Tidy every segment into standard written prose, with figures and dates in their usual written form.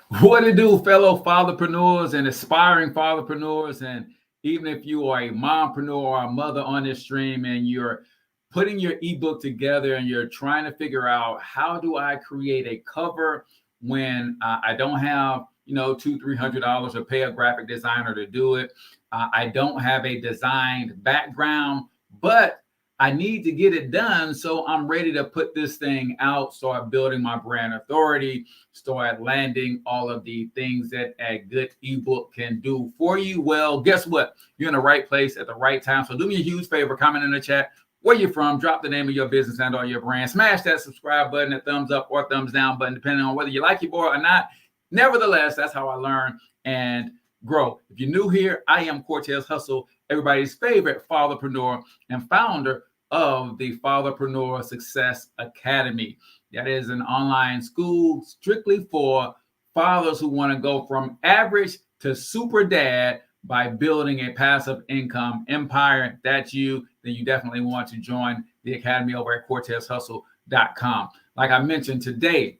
What to do, fellow fatherpreneurs and aspiring fatherpreneurs, and even if you are a mompreneur or a mother on this stream and you're putting your ebook together and you're trying to figure out how do I create a cover when I don't have $200-300 or pay a graphic designer to do it. I don't have a designed background, but I need to get it done. So I'm ready to put this thing out, start building my brand authority, start landing all of the things that a good ebook can do for you. Well, guess what? You're in the right place at the right time. So do me a huge favor, comment in the chat where you're from, drop the name of your business and or your brand, smash that subscribe button, that thumbs up or thumbs down button, depending on whether you like your boy or not. Nevertheless, that's how I learn and grow. If you're new here, I am Cortez Hustle, everybody's favorite fatherpreneur and founder of the Fatherpreneur Success Academy. That is an online school strictly for fathers who want to go from average to super dad by building a passive income empire. If that's you, then you definitely want to join the academy over at CortezHustle.com. Like I mentioned today,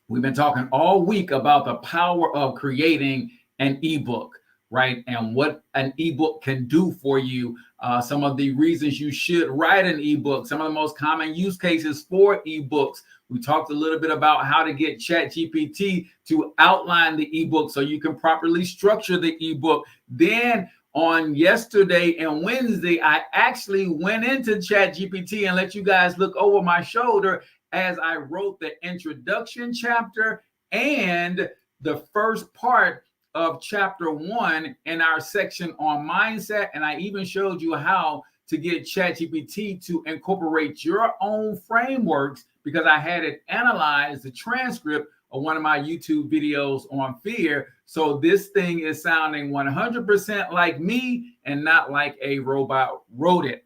we've been talking all week about the power of creating an ebook, right? And what an ebook can do for you. Some of the reasons you should write an ebook, some of the most common use cases for ebooks. We talked a little bit about how to get ChatGPT to outline the ebook so you can properly structure the ebook. Then on yesterday and Wednesday, I actually went into ChatGPT and let you guys look over my shoulder as I wrote the introduction chapter and the first part of chapter 1 in our section on mindset. And I even showed you how to get ChatGPT to incorporate your own frameworks because I had it analyze the transcript of one of my YouTube videos on fear. So this thing is sounding 100% like me and not like a robot wrote it.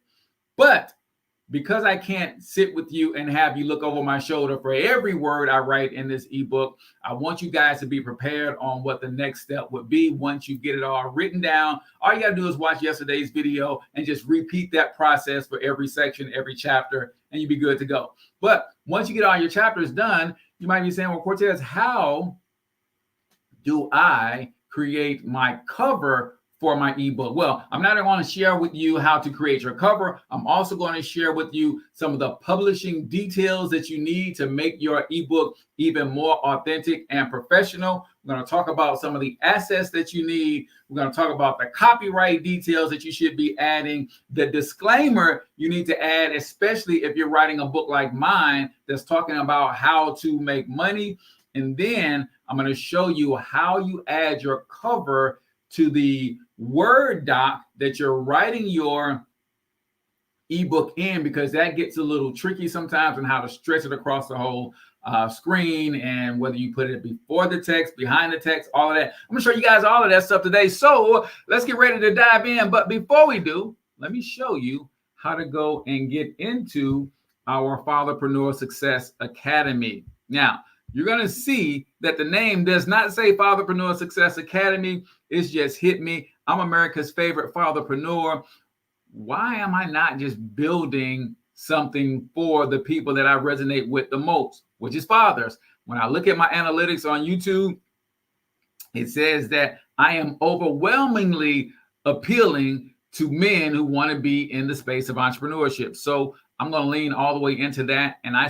But because I can't sit with you and have you look over my shoulder for every word I write in this ebook, I want you guys to be prepared on what the next step would be once you get it all written down. All you got to do is watch yesterday's video and just repeat that process for every section, every chapter, and you'll be good to go. But once you get all your chapters done, you might be saying, well, Cortez, how do I create my cover for my ebook? Well, I'm not going to share with you how to create your cover. I'm also going to share with you some of the publishing details that you need to make your ebook even more authentic and professional. We're going to talk about some of the assets that you need. We're going to talk about the copyright details that you should be adding, the disclaimer you need to add, especially if you're writing a book like mine that's talking about how to make money. And then I'm going to show you how you add your cover to the Word doc that you're writing your ebook in, because that gets a little tricky sometimes on how to stretch it across the whole screen and whether you put it before the text, behind the text, all of that. I'm going to show you guys all of that stuff today. So let's get ready to dive in. But before we do, let me show you how to go and get into our Fatherpreneur Success Academy. Now, you're going to see that the name does not say Fatherpreneur Success Academy. It's just hit me. I'm America's favorite fatherpreneur. Why am I not just building something for the people that I resonate with the most, which is fathers? When I look at my analytics on YouTube, it says that I am overwhelmingly appealing to men who want to be in the space of entrepreneurship. So I'm going to lean all the way into that. And I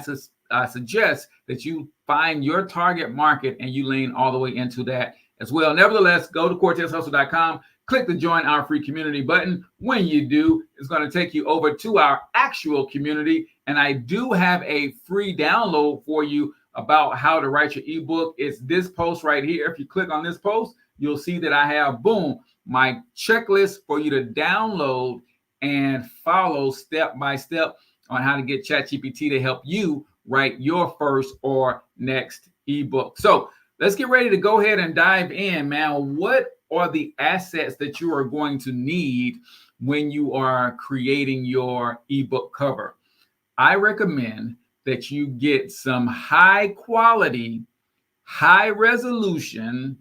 suggest that you find your target market and you lean all the way into that as well. Nevertheless, go to CortezHustle.com, click the join our free community button. When you do, it's going to take you over to our actual community. And I do have a free download for you about how to write your ebook. It's this post right here. If you click on this post, you'll see that I have, boom, my checklist for you to download and follow step by step on how to get ChatGPT to help you write your first or next ebook. So let's get ready to go ahead and dive in, man. What are the assets that you are going to need when you are creating your ebook cover? I recommend that you get some high quality, high resolution,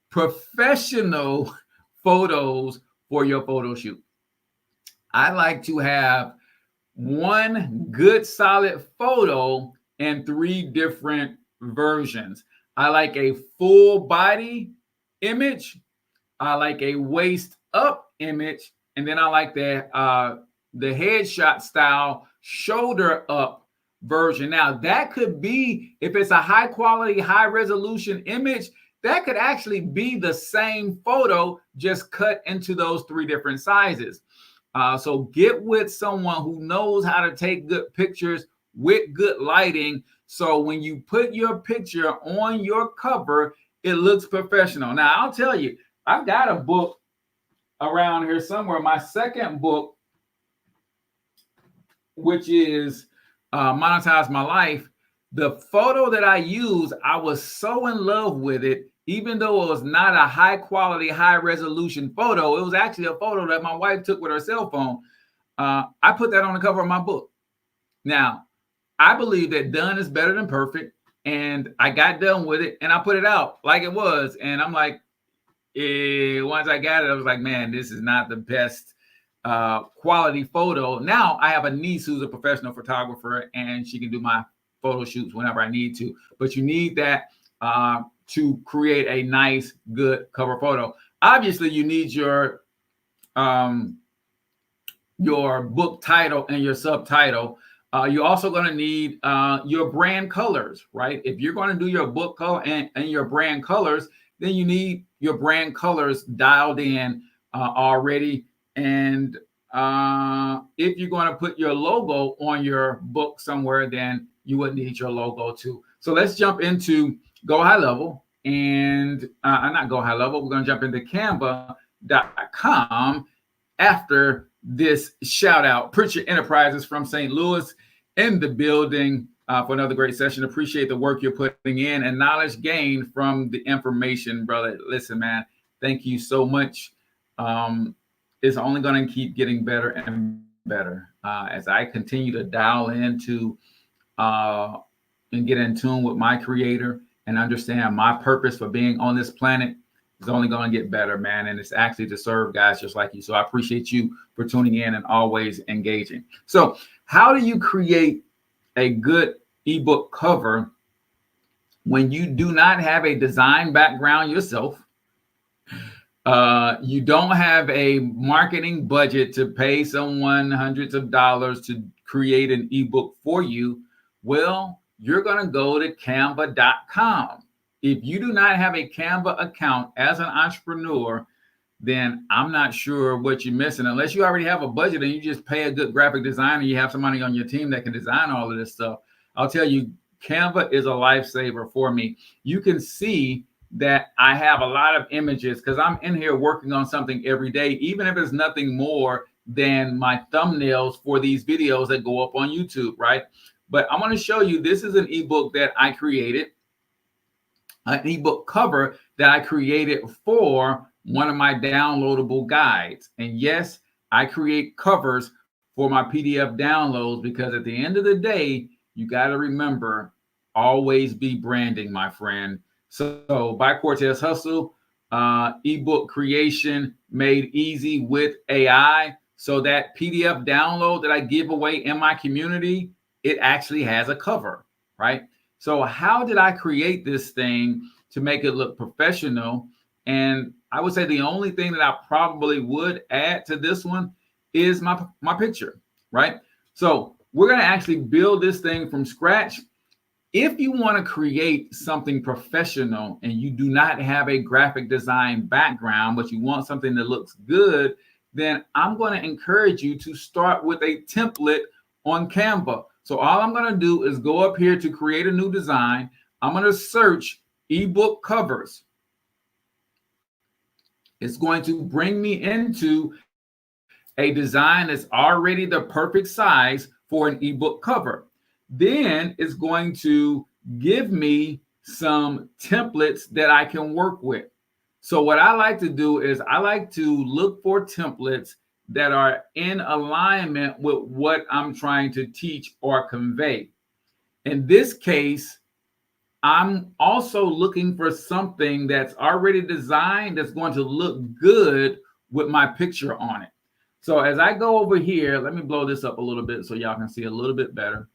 professional photos for your photo shoot. I like to have one good solid photo in 3 different versions. I like a full body image. I like a waist up image. And then I like the headshot style shoulder up version. Now, that could be, if it's a high quality, high resolution image, that could actually be the same photo, just cut into those 3 different sizes. So get with someone who knows how to take good pictures with good lighting. So when you put your picture on your cover, it looks professional. Now, I'll tell you, I've got a book around here somewhere, my second book, which is Monetize My Life. The photo that I use, I was so in love with it, even though it was not a high quality, high resolution photo. It was actually a photo that my wife took with her cell phone. I put that on the cover of my book. Now, I believe that done is better than perfect. And I got done with it and I put it out like it was. And I'm like, once I got it, I was like, man, this is not the best quality photo. Now I have a niece who's a professional photographer and she can do my photo shoots whenever I need to. But you need that to create a nice, good cover photo. Obviously, you need your book title and your subtitle. You're also going to need your brand colors, right? If you're going to do your book color and your brand colors, then you need your brand colors dialed in already. And if you're going to put your logo on your book somewhere, then you would need your logo too. So let's jump into Go High Level and not Go High Level. We're going to jump into Canva.com after this shout out. Pritchard Enterprises from St. Louis in the building for another great session. Appreciate the work you're putting in and knowledge gained from the information, brother. Listen, man, thank you so much. It's only going to keep getting better and better as I continue to dial into and get in tune with my creator and understand my purpose for being on this planet. Is only going to get better, man. And it's actually to serve guys just like you. So I appreciate you for tuning in and always engaging. So how do you create a good ebook cover when you do not have a design background yourself? You don't have a marketing budget to pay someone hundreds of dollars to create an ebook for you. Well, you're going to go to Canva.com. If you do not have a Canva account as an entrepreneur, then I'm not sure what you're missing, unless you already have a budget and you just pay a good graphic designer. You have somebody on your team that can design all of this stuff. I'll tell you, Canva is a lifesaver for me. You can see that I have a lot of images because I'm in here working on something every day, even if it's nothing more than my thumbnails for these videos that go up on YouTube, right? But I want to show you, this is an ebook that I created. An ebook cover that I created for one of my downloadable guides. And yes, I create covers for my PDF downloads because at the end of the day, you got to remember, always be branding, my friend. So by Cortez Hustle, ebook creation made easy with AI. So that PDF download that I give away in my community, it actually has a cover, right? So how did I create this thing to make it look professional? And I would say the only thing that I probably would add to this one is my picture, right? So we're going to actually build this thing from scratch. If you want to create something professional and you do not have a graphic design background, but you want something that looks good, then I'm going to encourage you to start with a template on Canva. So all I'm going to do is go up here to create a new design. I'm going to search ebook covers. It's going to bring me into a design that's already the perfect size for an ebook cover. Then it's going to give me some templates that I can work with. So what I like to do is I like to look for templates that are in alignment with what I'm trying to teach or convey. In this case, I'm also looking for something that's already designed that's going to look good with my picture on it. So as I go over here, let me blow this up a little bit so y'all can see a little bit better.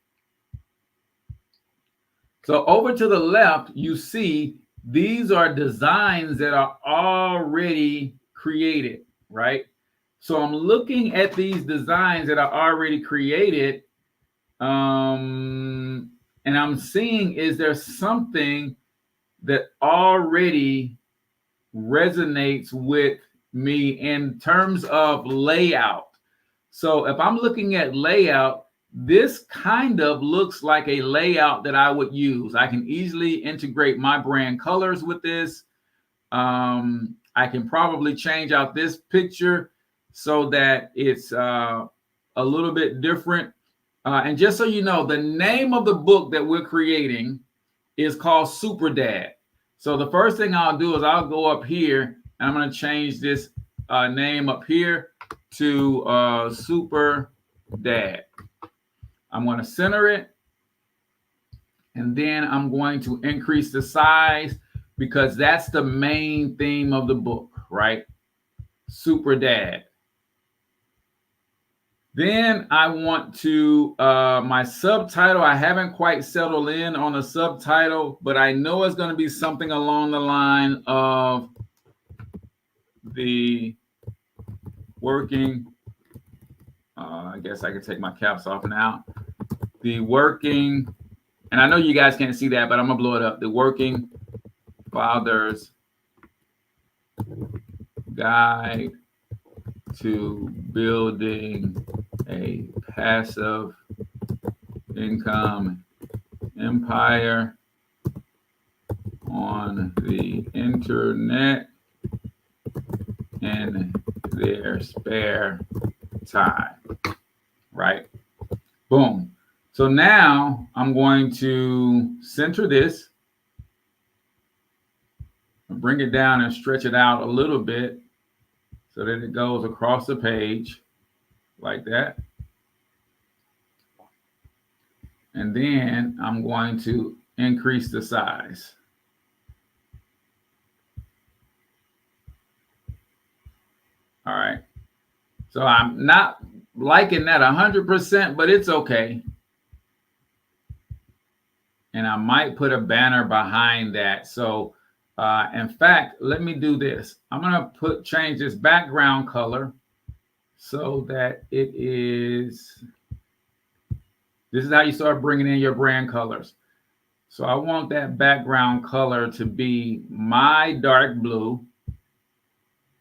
So over to the left, you see these are designs that are already created, right? So I'm looking at these designs that are already created, and I'm seeing, is there something that already resonates with me in terms of layout? So if I'm looking at layout, this kind of looks like a layout that I would use. I can easily integrate my brand colors with this. I can probably change out this picture so that it's a little bit different. And just so you know, the name of the book that we're creating is called Super Dad. So the first thing I'll do is I'll go up here and I'm going to change this name up here to Super Dad. I'm going to center it, and then I'm going to increase the size because that's the main theme of the book, right? Super Dad. Then I want to, my subtitle, I haven't quite settled in on a subtitle, but I know it's going to be something along the line of the working, I guess I can take my caps off now. The working, and I know you guys can't see that, but I'm going to blow it up. The Working Father's Guide to Building a Passive Income Empire on the Internet in their spare time, right? Boom. So now I'm going to center this, bring it down and stretch it out a little bit so that it goes across the page like that. And then I'm going to increase the size. All right. So I'm not liking that 100%, but it's okay. And I might put a banner behind that. So in fact, let me do this. I'm going to change this background color so that it is, this is how you start bringing in your brand colors. So I want that background color to be my dark blue.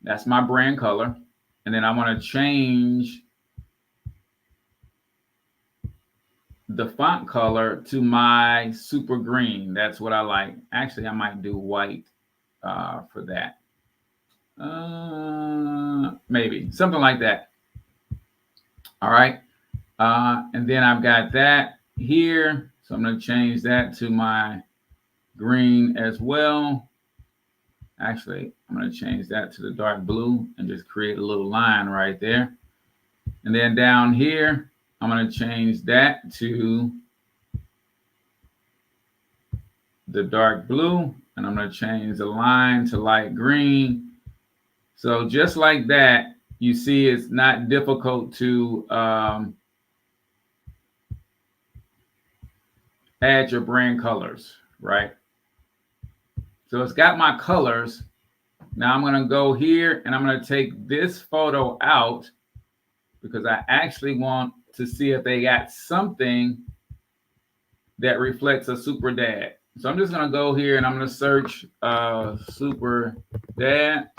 That's my brand color. And then I want to change the font color to my super green. That's what I like. Actually, I might do white for that. Maybe something like that. All right. And then I've got that here. So I'm going to change that to my green as well. Actually, I'm going to change that to the dark blue and just create a little line right there. And then down here, I'm going to change that to the dark blue, and I'm going to change the line to light green. So just like that, you see it's not difficult to add your brand colors, right? So it's got my colors. Now I'm going to go here and I'm going to take this photo out because I actually want to see if they got something that reflects a super dad. So I'm just going to go here and I'm going to search super dad.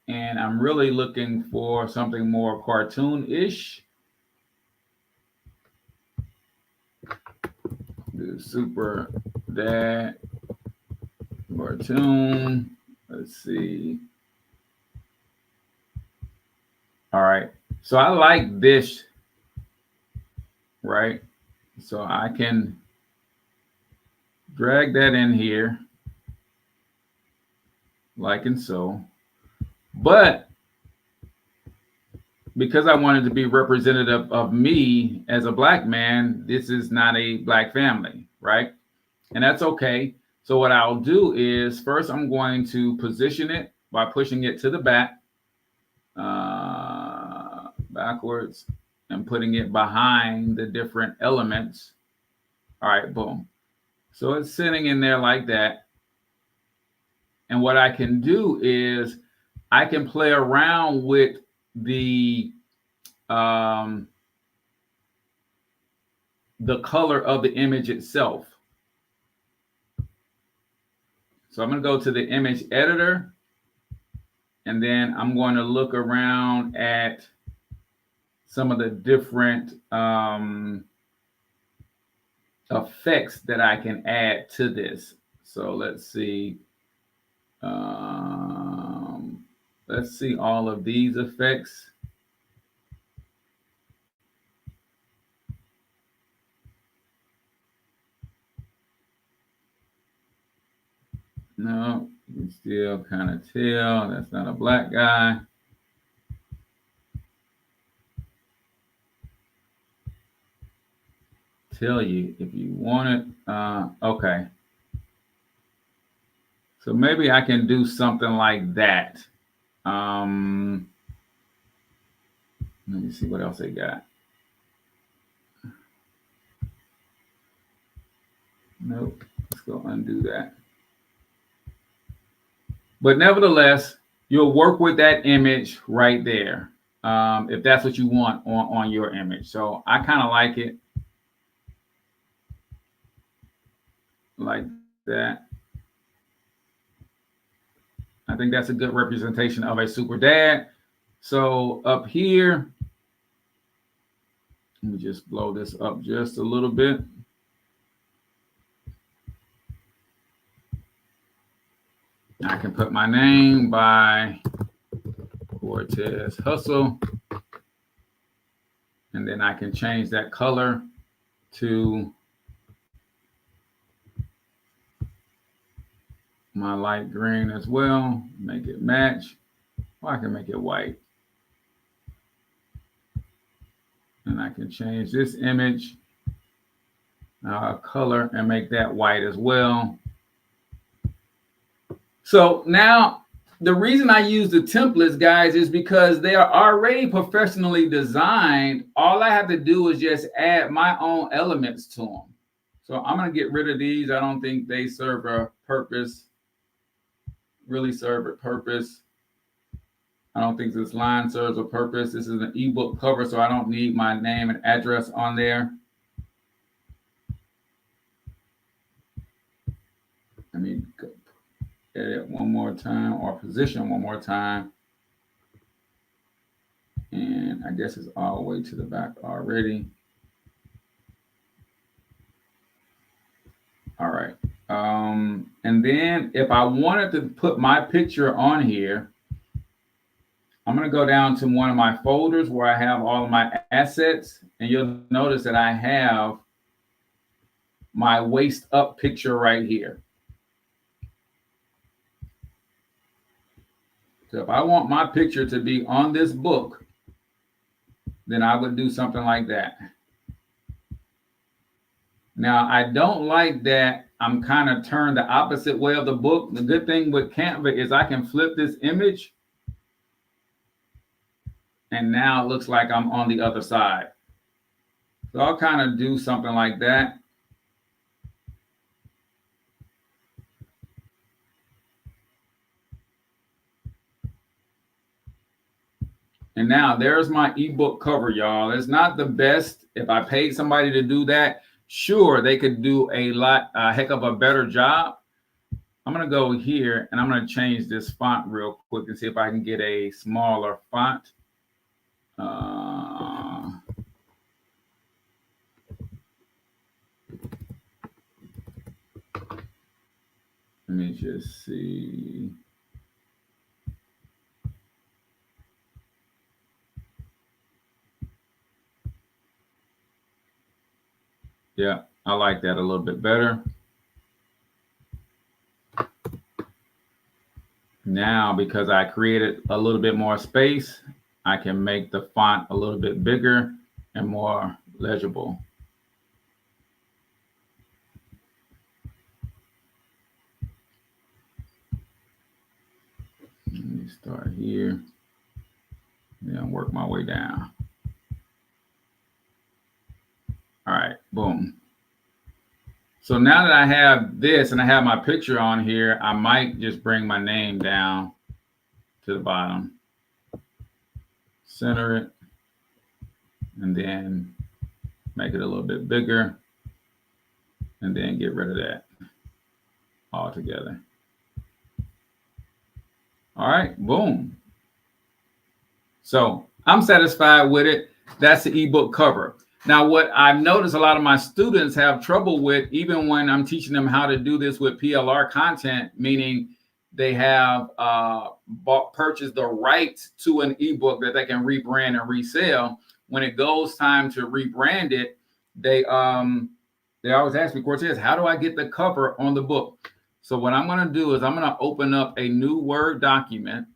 And I'm really looking for something more cartoon-ish. Do super dad cartoon. Let's see. All right. So I like this, right? So I can drag that in here, like and so. But because I wanted to be representative of me as a black man, this is not a black family, right? And that's okay. So what I'll do is first I'm going to position it by pushing it to the back, backwards. and putting it behind the different elements. All right, boom. So it's sitting in there like that. And what I can do is I can play around with the color of the image itself. So I'm going to go to the image editor, and then I'm going to look around at some of the different effects that I can add to this. So let's see. Let's see all of these effects. No, you can still kind of tell that's not a black guy. Tell you if you want it. Okay. So maybe I can do something like that. Let me see what else they got. Nope. Let's go undo that. But nevertheless, you'll work with that image right there, if that's what you want on your image. So I kind of like it like that. I think that's a good representation of a super dad. So up here, let me just blow this up just a little bit. I can put my name by Cortez Hustle. And then I can change that color to my light green as well. Make it match. Or I can make it white. And I can change this image color and make that white as well. So now the reason I use the templates, guys, is because they are already professionally designed. All I have to do is just add my own elements to them. So I'm going to get rid of these. I don't think they serve a purpose, really serve a purpose. I don't think this line serves a purpose. This is an ebook cover, so I don't need my name and address on there. Let me edit one more time, or position one more time. And I guess it's all the way to the back already. All right. And then if I wanted to put my picture on here, I'm going to go down to one of my folders where I have all of my assets. And you'll notice that I have my waist up picture right here. So if I want my picture to be on this book, then I would do something like that. Now, I don't like that I'm kind of turned the opposite way of the book. The good thing with Canva is I can flip this image, and now it looks like I'm on the other side. So I'll kind of do something like that. And now there's my ebook cover, y'all. It's not the best. If I paid somebody to do that, sure, they could do a heck of a better job. I'm going to go here and I'm going to change this font real quick and see if I can get a smaller font. Let me just see. Yeah, I like that a little bit better. Now, because I created a little bit more space, I can make the font a little bit bigger and more legible. Let me start here, then work my way down. So now that I have this and I have my picture on here, I might just bring my name down to the bottom, center it, and then make it a little bit bigger, and then get rid of that altogether. All right, boom. So I'm satisfied with it. That's the ebook cover. Now, what I've noticed a lot of my students have trouble with, even when I'm teaching them how to do this with PLR content, meaning they have purchased the rights to an ebook that they can rebrand and resell. When it goes time to rebrand it, they always ask me, Cortez, how do I get the cover on the book? So what I'm going to do is I'm going to open up a new Word document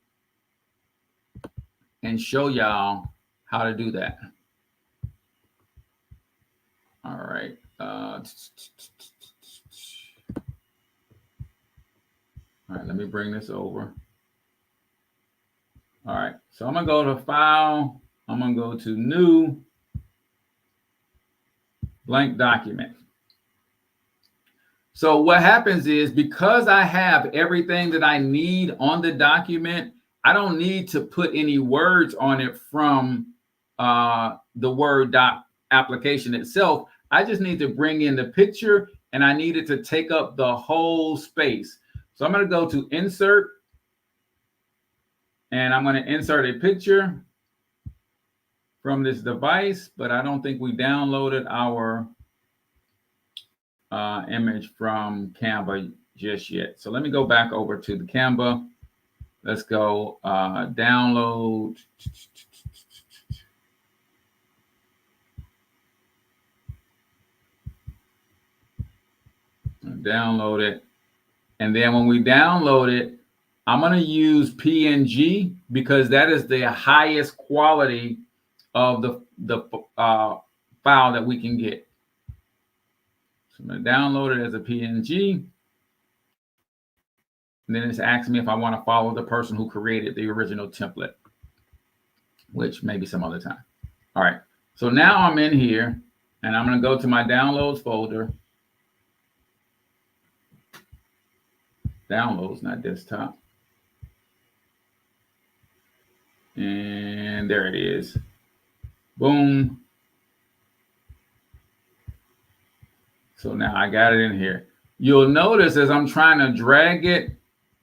and show y'all how to do that. All right. All right, let me bring this over. All right, so I'm going to go to File. I'm going to go to New, Blank Document. So what happens is, because I have everything that I need on the document, I don't need to put any words on it from the Word doc application itself. I just need to bring in the picture, and I need it to take up the whole space. So I'm going to go to Insert, and I'm going to insert a picture from this device, but I don't think we downloaded our image from Canva just yet. So let me go back over to the Canva. Let's go download. Download it. And then when we download it, I'm going to use PNG because that is the highest quality of the file that we can get. So I'm going to download it as a PNG. And then it's asking me if I want to follow the person who created the original template, which maybe some other time. All right. So now I'm in here, and I'm going to go to my downloads folder. Downloads, not desktop. And there it is. Boom. So now I got it in here. You'll notice as I'm trying to drag it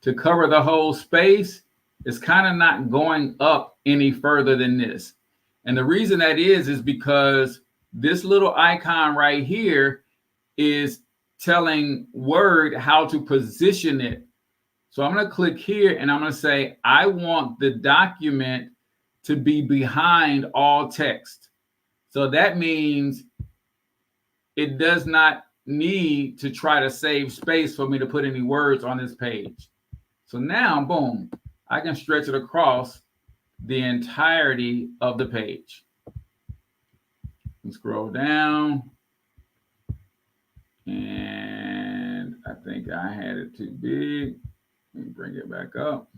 to cover the whole space, it's kind of not going up any further than this. And the reason that is because this little icon right here is telling Word how to position it. So I'm going to click here and I'm going to say, I want the document to be behind all text. So that means it does not need to try to save space for me to put any words on this page. So now, boom, I can stretch it across the entirety of the page. And scroll down. And I think I had it too big. Let me bring it back up.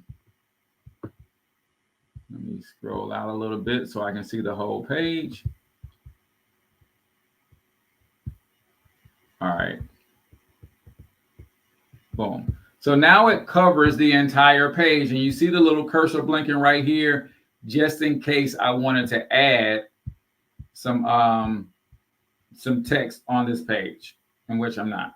Let me scroll out a little bit so I can see the whole page. All right. Boom. So now it covers the entire page, and you see the little cursor blinking right here, just in case I wanted to add some text on this page, in which I'm not.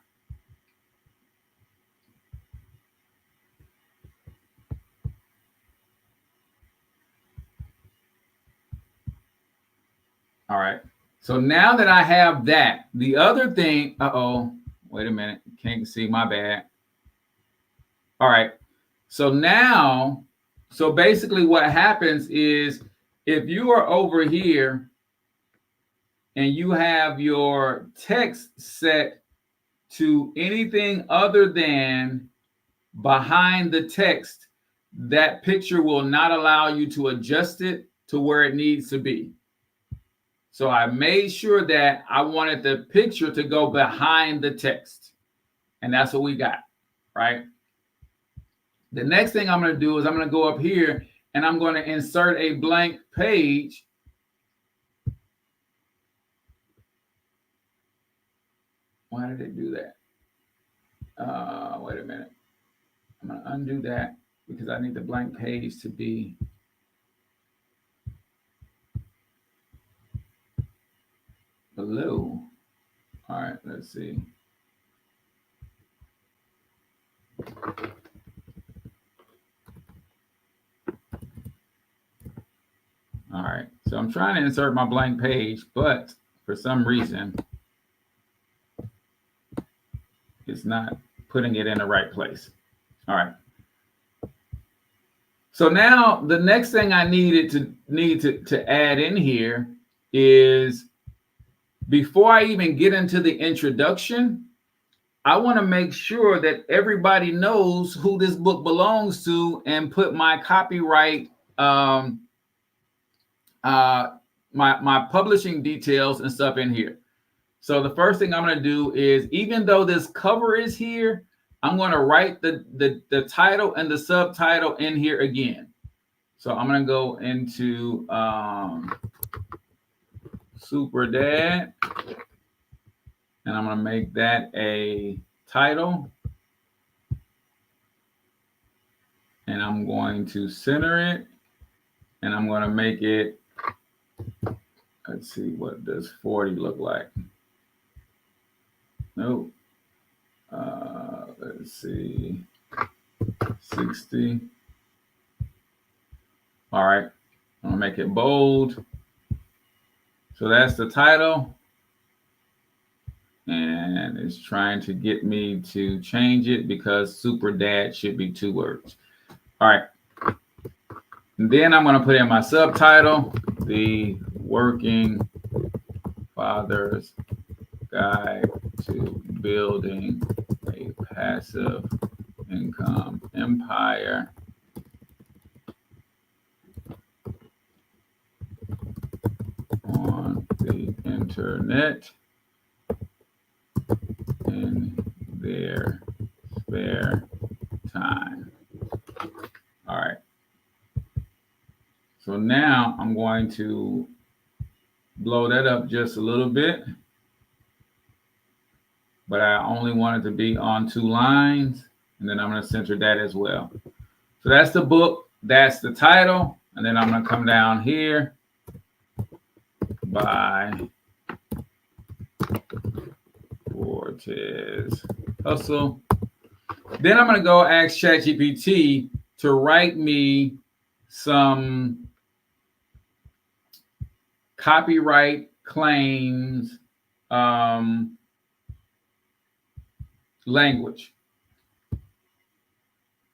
All right. So now that I have that, the other thing, wait a minute. Can't see, my bad. All right. So now, so basically what happens is if you are over here and you have your text set to anything other than behind the text, that picture will not allow you to adjust it to where it needs to be. So I made sure that I wanted the picture to go behind the text. And that's what we got, right? The next thing I'm going to do is I'm going to go up here and I'm going to insert a blank page. Why did it do that? Wait a minute. I'm going to undo that because I need the blank page to be below. All right, let's see. All right, so I'm trying to insert my blank page, but for some reason, it's not putting it in the right place. All right. So now the next thing I need to add in here is, before I even get into the introduction, I want to make sure that everybody knows who this book belongs to and put my copyright, my publishing details and stuff in here. So the first thing I'm going to do is, even though this cover is here, I'm going to write the title and the subtitle in here again. So I'm going to go into Super Dad, and I'm going to make that a title. And I'm going to center it, and I'm going to make it, let's see, what does 40 look like? Nope. Let's see, 60. All right, I'm gonna make it bold. So that's the title. And it's trying to get me to change it because Super Dad should be 2 words. All right. And then I'm gonna put in my subtitle, The Working Father's Guide to Building a Passive Income Empire on the internet in their spare time. All right. So now I'm going to blow that up just a little bit, but I only want it to be on 2 lines, and then I'm going to center that as well. So that's the book, that's the title, and then I'm going to come down here by Cortez Hustle. Then I'm going to go ask ChatGPT to write me some copyright claims language.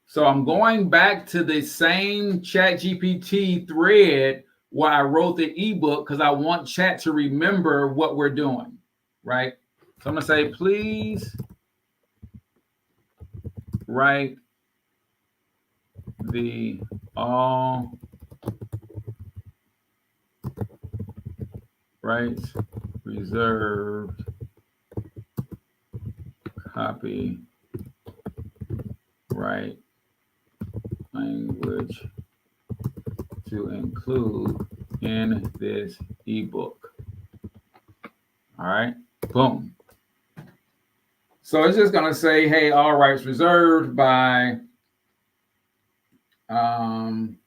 So I'm going back to the same ChatGPT thread where I wrote the ebook because I want Chat to remember what we're doing, right? So I'm going to say, please write the all rights reserved copyright language to include in this ebook. All right, boom. So it's just going to say, hey, all rights reserved by, and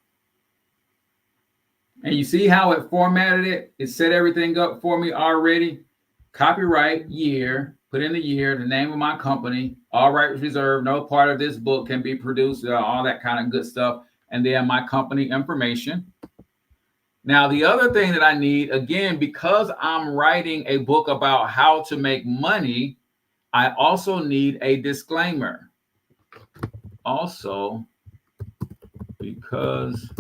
you see how it formatted it? It set everything up for me already. Copyright year, put in the year, the name of my company, all rights reserved, no part of this book can be produced, all that kind of good stuff. And then my company information. Now, the other thing that I need, again, because I'm writing a book about how to make money, I also need a disclaimer. Also, because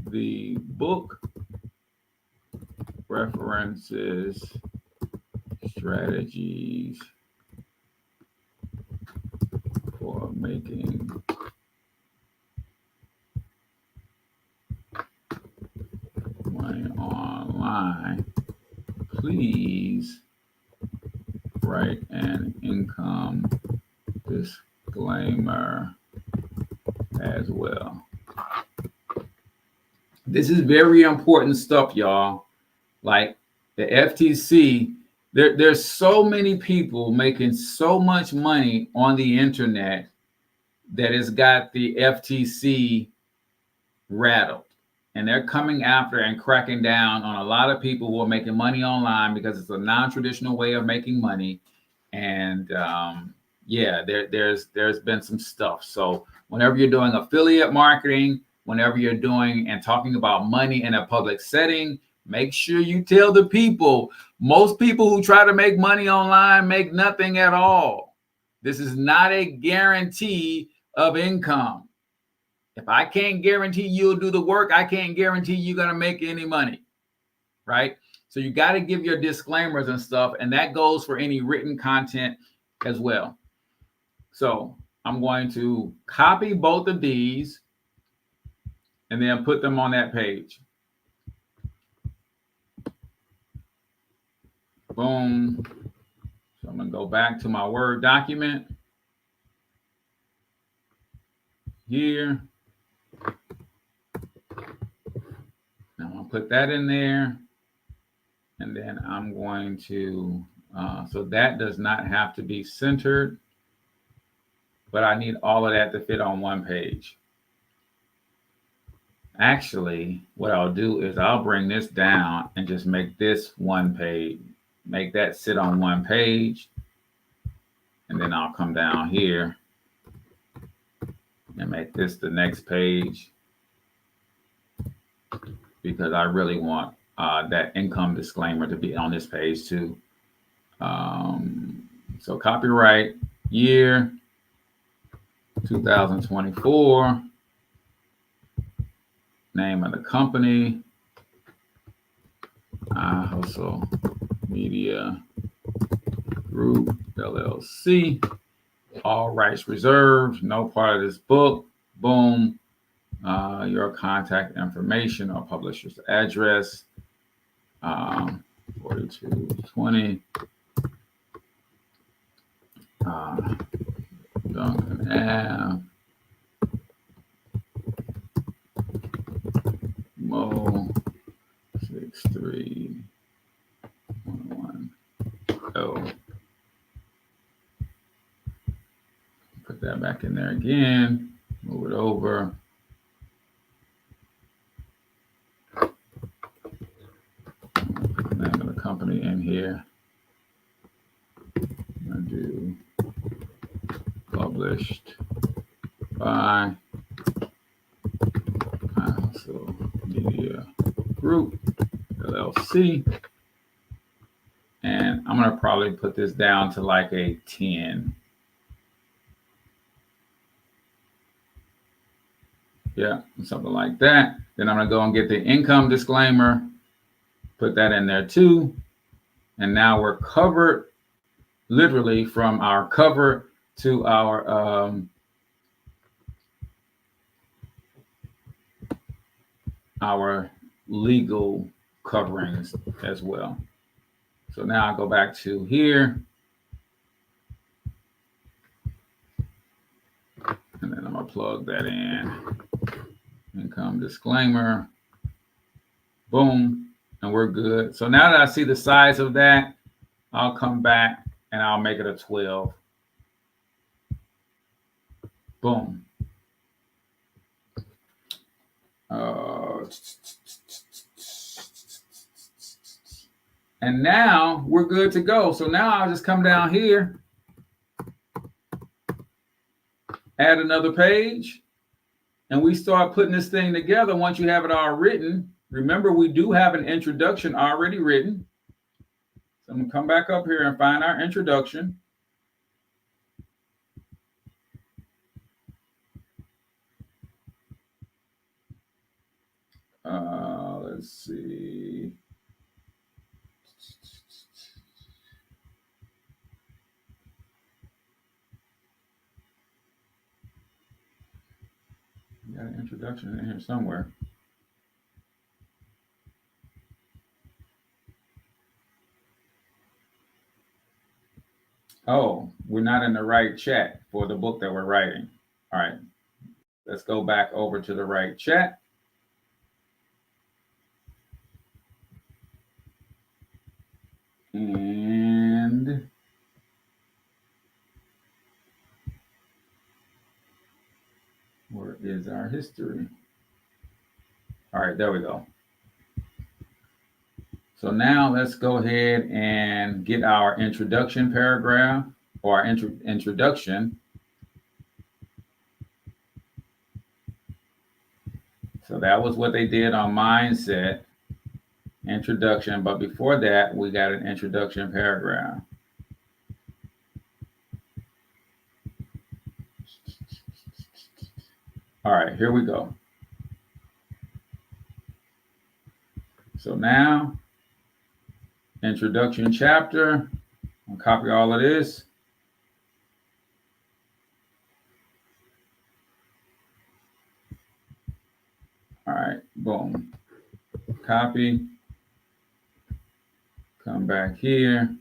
the book references strategies for making money online, please write an income disclaimer as well. This is very important stuff, y'all. Like the FTC, There's so many people making so much money on the internet that has got the FTC rattled. And they're coming after and cracking down on a lot of people who are making money online because it's a non-traditional way of making money. And yeah, there's been some stuff. So whenever you're doing affiliate marketing, whenever you're doing and talking about money in a public setting, make sure you tell the people. Most people who try to make money online make nothing at all. This is not a guarantee of income. If I can't guarantee you'll do the work, I can't guarantee you're going to make any money, right? So you got to give your disclaimers and stuff, and that goes for any written content as well. So I'm going to copy both of these and then put them on that page. Boom. So I'm going to go back to my Word document here. I'm going to put that in there. And then I'm going to, so that does not have to be centered, but I need all of that to fit on one page. Actually, what I'll do is I'll bring this down and just make this one page, make that sit on one page. And then I'll come down here and make this the next page, because I really want that income disclaimer to be on this page too. So copyright year 2024, name of the company, Hustle Media Group LLC, all rights reserved, no part of this book. Boom. Your contact information or publisher's address, 4220 Duncan Ave, Mo 63110. Put that back in there again. Move it over. Put the name of the company in here. I'm going to do published by Hustle Media Group LLC. And I'm going to probably put this down to like a 10. Yeah, something like that. Then I'm going to go and get the income disclaimer, put that in there too. And now we're covered literally from our cover to our legal coverings as well. So now I go back to here. And then I'm going to plug that in. Income disclaimer. Boom. And we're good. So now that I see the size of that, I'll come back and I'll make it a 12. Boom. And now we're good to go. So now I'll just come down here, add another page, and we start putting this thing together. Once you have it all written, remember we do have an introduction already written. So I'm going to come back up here and find our introduction. Let's see. Got an introduction in here somewhere. Oh, we're not in the right chat for the book that we're writing. All right. Let's go back over to the right chat. And Where is our history? All right, there we go. So now let's go ahead and get our introduction paragraph or our introduction. So that was what they did on mindset, introduction. But before that, we got an introduction paragraph. All right, here we go. So now, introduction chapter. I'll copy all of this. All right, boom. Copy. Come back here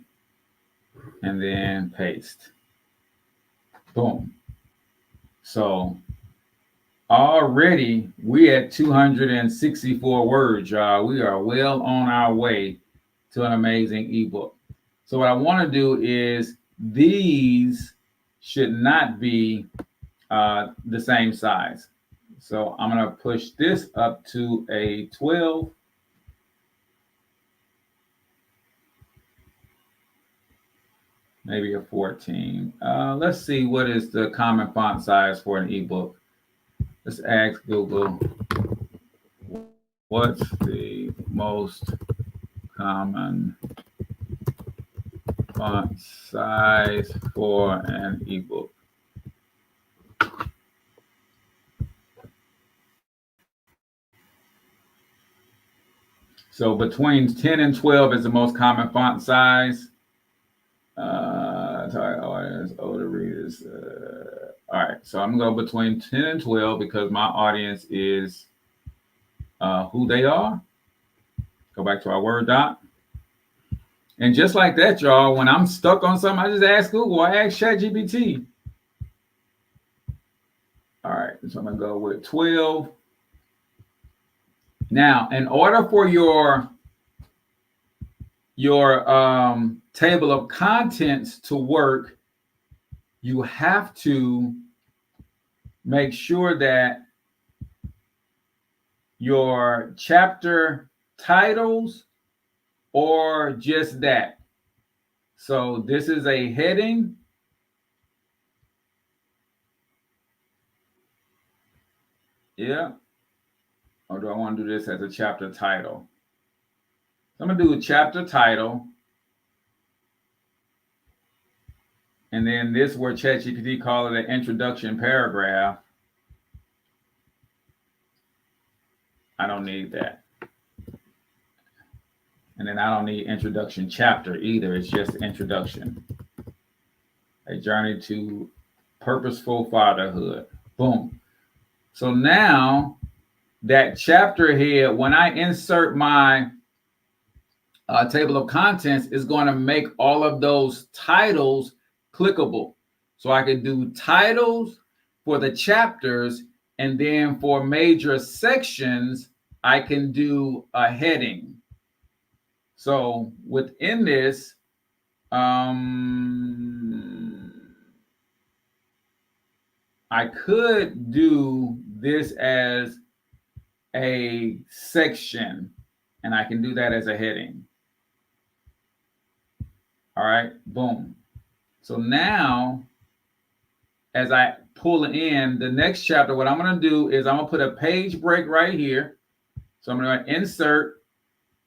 and then paste. Boom. So already we at 264 words, y'all. We are well on our way to an amazing ebook. So what I want to do is these should not be the same size. So I'm going to push this up to a 12. Maybe a 14. Let's see what is the common font size for an ebook. Let's ask Google, what's the most common font size for an ebook? So between 10 and 12 is the most common font size. Target audience, older readers. All right, so I'm going to go between 10 and 12 because my audience is who they are. Go back to our Word doc. And just like that, y'all, when I'm stuck on something, I just ask Google. I ask ChatGPT. All right, so I'm going to go with 12. Now, in order for your table of contents to work, you have to make sure that your chapter titles or just that. So this is a heading. Yeah. Or do I want to do this as a chapter title? So I'm going to do a chapter title. And then this where ChatGPT call it an introduction paragraph. I don't need that. And then I don't need introduction chapter either. It's just introduction. A journey to purposeful fatherhood. Boom. So now that chapter here, when I insert my table of contents, is going to make all of those titles clickable. So I could do titles for the chapters, and then for major sections, I can do a heading. So within this, I could do this as a section, and I can do that as a heading. All right, boom. So now, as I pull in the next chapter, what I'm going to do is I'm going to put a page break right here. So I'm going to insert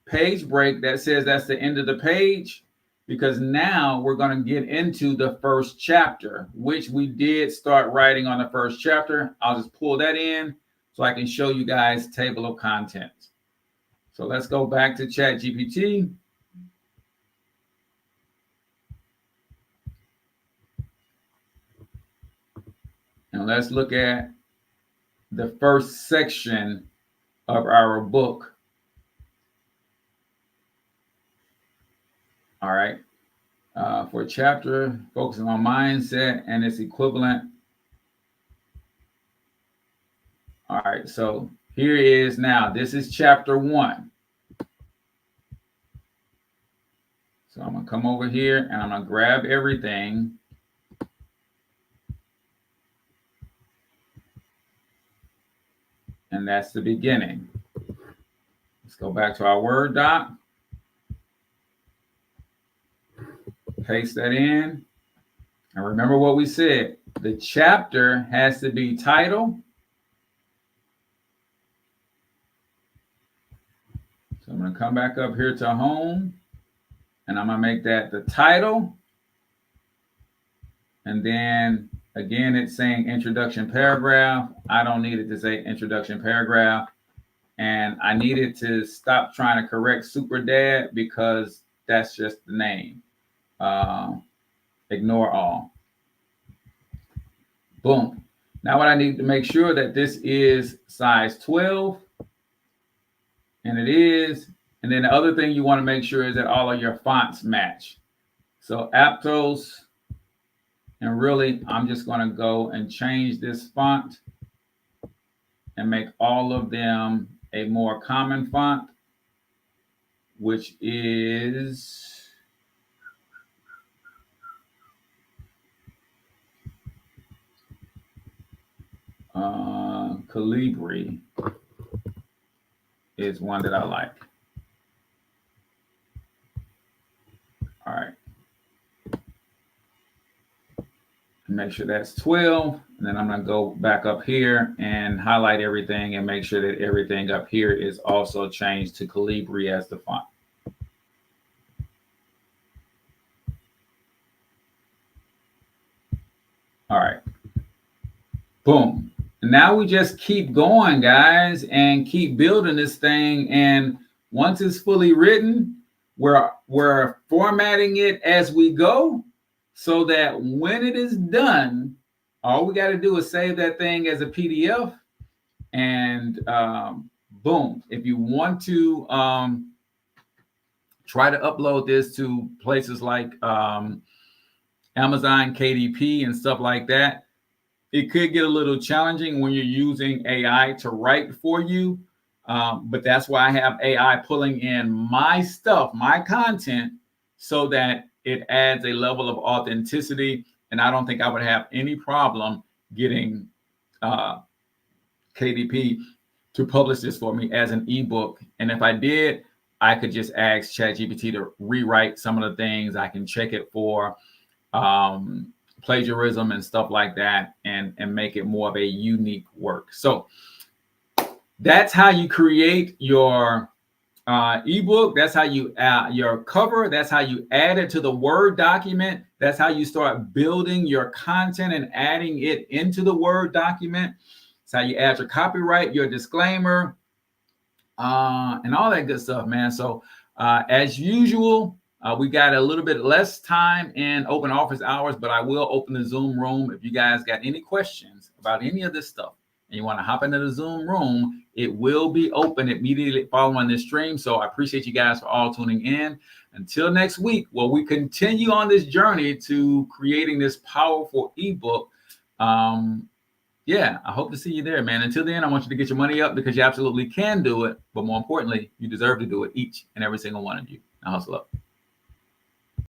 page break that says that's the end of the page, because now we're going to get into the first chapter, which we did start writing on the first chapter. I'll just pull that in so I can show you guys table of contents. So let's go back to ChatGPT. And let's look at the first section of our book. All right. For a chapter, focusing on mindset and its equivalent. All right. So here is now, this is chapter 1. So I'm going to come over here and I'm going to grab everything. and that's the beginning. Let's go back to our Word doc. Paste that in. And remember what we said. The chapter has to be title. So I'm going to come back up here to home. And I'm going to make that the title. And then again, it's saying introduction paragraph. I don't need it to say introduction paragraph. And I needed to stop trying to correct Super Dad because that's just the name. Ignore all. Boom. Now what I need to make sure that this is size 12. And it is. And then the other thing you want to make sure is that all of your fonts match. So Aptos. And really, I'm just going to go and change this font and make all of them a more common font, which is Calibri is one that I like. All right. Make sure that's 12. And then I'm going to go back up here and highlight everything and make sure that everything up here is also changed to Calibri as the font. All right. Boom. Now we just keep going, guys, and keep building this thing. And once it's fully written, we're formatting it as we go so that when it is done, all we got to do is save that thing as a PDF. And boom. If you want to try to upload this to places like Amazon KDP and stuff like that, it could get a little challenging when you're using AI to write for you. But that's why I have AI pulling in my stuff, my content, so that it adds a level of authenticity. And I don't think I would have any problem getting KDP to publish this for me as an ebook. And if I did, I could just ask ChatGPT to rewrite some of the things. I can check it for plagiarism and stuff like that, and make it more of a unique work. So that's how you create your ebook. That's how you your cover. That's how you add it to the Word document. That's how you start building your content and adding it into the Word document. That's how you add your copyright, your disclaimer, and all that good stuff, man. So as usual, we got a little bit less time in open office hours, but I will open the Zoom room. If you guys got any questions about any of this stuff and you want to hop into the Zoom room, it will be open immediately following this stream. So I appreciate you guys for all tuning in. Until next week, well, we continue on this journey to creating this powerful ebook. Yeah, I hope to see you there, man. Until then, I want you to get your money up because you absolutely can do it. But more importantly, you deserve to do it, each and every single one of you. Now hustle up.